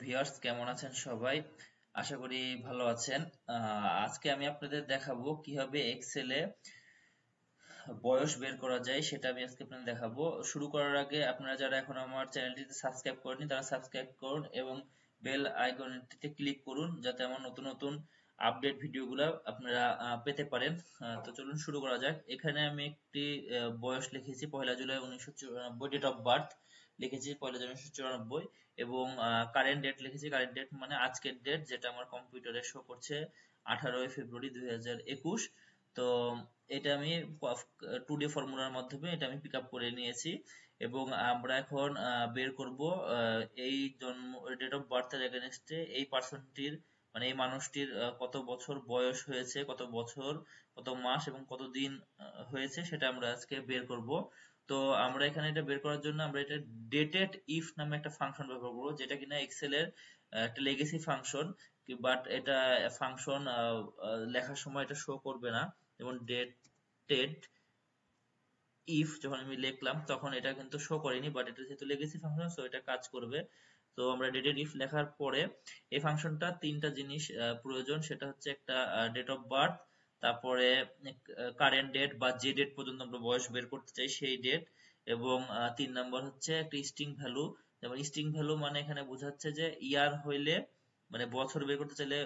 Viewers, কেমন আছেন সবাই? আশা করি ভালো আছেন। আজকে আমি আপনাদের দেখাবো কিভাবে এক্সেলে বয়স বের করা যায়, সেটা আমি আজকে আপনাদের দেখাবো। শুরু করার আগে আপনারা যারা এখন আমার চ্যানেলটিতে সাবস্ক্রাইব করেনি তারা সাবস্ক্রাইব করুন এবং বেল আইকনটিতে ক্লিক করুন যাতে আমার নতুন নতুন আপডেট ভিডিওগুলো আপনারা পেতে পারেন। তো চলুন শুরু করা যাক। এখানে আমি একটি বয়স লিখেছি 1 জুলাই 1994, ডেট অফ বার্থ লিখেছি 1 জুলাই 1994 এবং কারেন্ট ডেট লিখেছি। কারেন্ট ডেট মানে আজকের ডেট, যেটা আমার কম্পিউটারে শো করছে 18 ফেব্রুয়ারি 2021। তো এটা আমি 2D ফর্মুলার মাধ্যমে এটা আমি পিক আপ করে নিয়েছি এবং আমরা এখন বের করব এই জন্ম ডেট অফ বার্থের এগেনস্টে এই পার্সনটির মানে এই মানুষটির কত বছর বয়স হয়েছে, কত বছর, কত মাস এবং কত দিন হয়েছে, সেটা আমরা আজকে বের করব। তো আমরা এখানে এটা বের করার জন্য আমরা এটা ডেটেড ইফ নামে একটা ফাংশন ব্যবহার করব, যেটা কিনা এক্সেল এর একটা লেগেসি ফাংশন। বাট এটা ফাংশন লেখার সময় এটা শো করবে না। যেমন ডেটেড ইফ যখন আমি লিখলাম তখন এটা কিন্তু শো করেনি, বাট এটা যেহেতু লেগেসি ফাংশন সো এটা কাজ করবে। তো আমরা ডেটেড ইফ লেখার পরে এই ফাংশনটা তিনটা জিনিস প্রয়োজন। সেটা হচ্ছে একটা ডেট অফ বার্থ, তারপরে কারেন্ট ডেট বা যে ডেট পর্যন্ত আমরা বয়স বের করতে চাই সেই ডেট, এবং 3 নম্বর হচ্ছে একটা স্ট্রিং ভ্যালু। যেমন স্ট্রিং ভ্যালু মানে এখানে বোঝাচ্ছে যে ইয়ার হইলে মানে বছর বের করতে চাইলে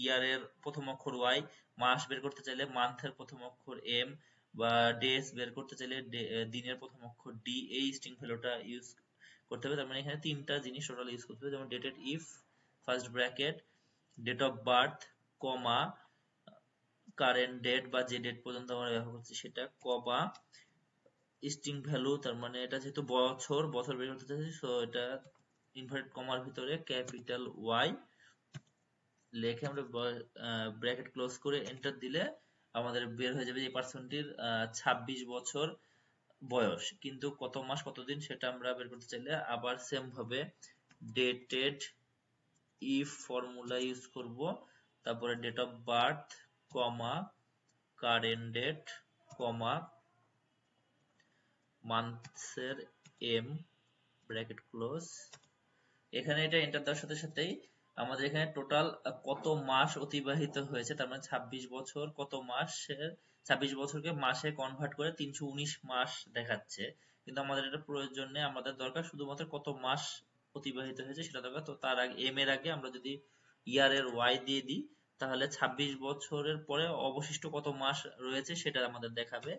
ইয়ারের প্রথম অক্ষর ওয়াই, মাস বের করতে চাইলে মান্থের প্রথম অক্ষর এম, বা ডেজ বের করতে চাইলে দিনের প্রথম অক্ষর ডি, এই স্ট্রিং ভ্যালুটা ইউজ করতে হবে। তার মানে এখানে তিনটা জিনিস টোটাল ইউজ করতে হবে। যেমন dated if first bracket date of birth comma current date বা যে ডেট পর্যন্ত আমরা ব্যবহার করছি সেটা কমা স্ট্রিং ভ্যালু, তার মানে এটা যেহেতু বছর বছর বের করতে চাইছি সো এটা ইনভার্টেড কমার ভিতরে ক্যাপিটাল ওয়াই লিখে আমরা ব্র্যাকেট ক্লোজ করে এন্টার দিলে আমাদের বের হয়ে যাবে এই পার্সনটির 26 বছর বয়স। কিন্তু কত মাস কত দিন সেটা আমরা বের করতে চাইলে আবার সেম ভাবে ডেটেড ইফ ফর্মুলা ইউজ করব, তারপরে date of birth comma current date comma মান্থসের এম ব্র্যাকেট ক্লোজ। এখানে এটা এন্টার দেওয়ার সাথে সাথেই আমাদের এখানে টোটাল কত মাস অতিবাহিত হয়েছে, তার মানে 26 বছর কত মাসের 26 বছরকে মাসে কনভার্ট করে 319 মাস দেখাচ্ছে। কিন্তু আমাদের এটা প্রয়োজন নেই, আমাদের দরকার শুধুমাত্র কত মাস অতিবাহিত হয়েছে সেটা দরকার। তো তার আগে এম এর আগে আমরা যদি ইয়ারের ওয়াই দিয়ে দিই তাহলে 26 বছরের পরে অবশিষ্ট কত মাস রয়েছে সেটা আমাদের দেখাবে।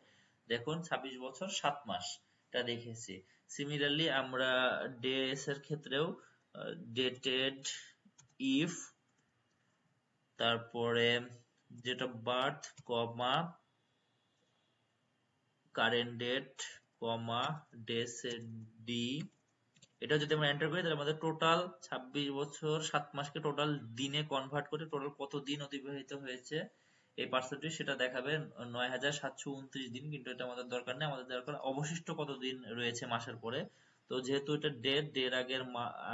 দেখুন 26 বছর 7 মাস এটা দেখেছি। সিমিলারলি আমরা ডেস এর ক্ষেত্রেও ডেটেড ইফ তারপরে date of birth comma current date comma days D, এটা যদি আমরা এন্টার করি তাহলে আমাদের টোটাল 26 বছর 7 মাসকে টোটাল দিনে কনভার্ট করে টোটাল কত দিন অতিবাহিত হয়েছে এই পার্সেন্টেজ সেটা দেখাবে 9729 দিন। কিন্তু এটা আমাদের দরকার নেই, আমাদের দরকার অবশিষ্ট কত দিন রয়েছে মাসের পরে। তো যেহেতু এটা ডেট, ডের আগের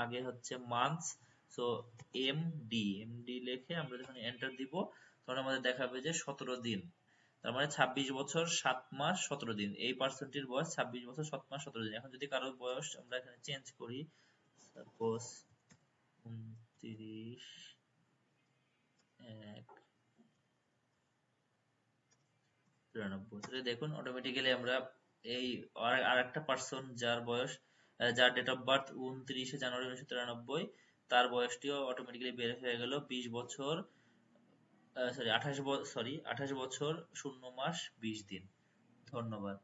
আগে হচ্ছে মান্থস, সো এমডি লিখে আমরা যখন এন্টার দিব তখন আমাদের দেখাবে যে 17 দিন। তার মানে 26 বছর 7 মাস 17 দিন, এই পার্সনটির বয়স 26 বছর 7 মাস 17 দিন। এখন যদি কারোর বয়স আমরা এখানে চেঞ্জ করি, সাপোজ 29 1 94, দেখুন অটোমেটিক্যালি আমরা এই আর একটা পার্সন যার বয়স যার ডেট অফ বার্থ 29 জানুয়ারি 1993, তার বয়সটিও অটোমেটিক্যালি বের হয়ে গেল 20 বছর সরি 28 বছর 0 মাস 20 দিন। ধন্যবাদ।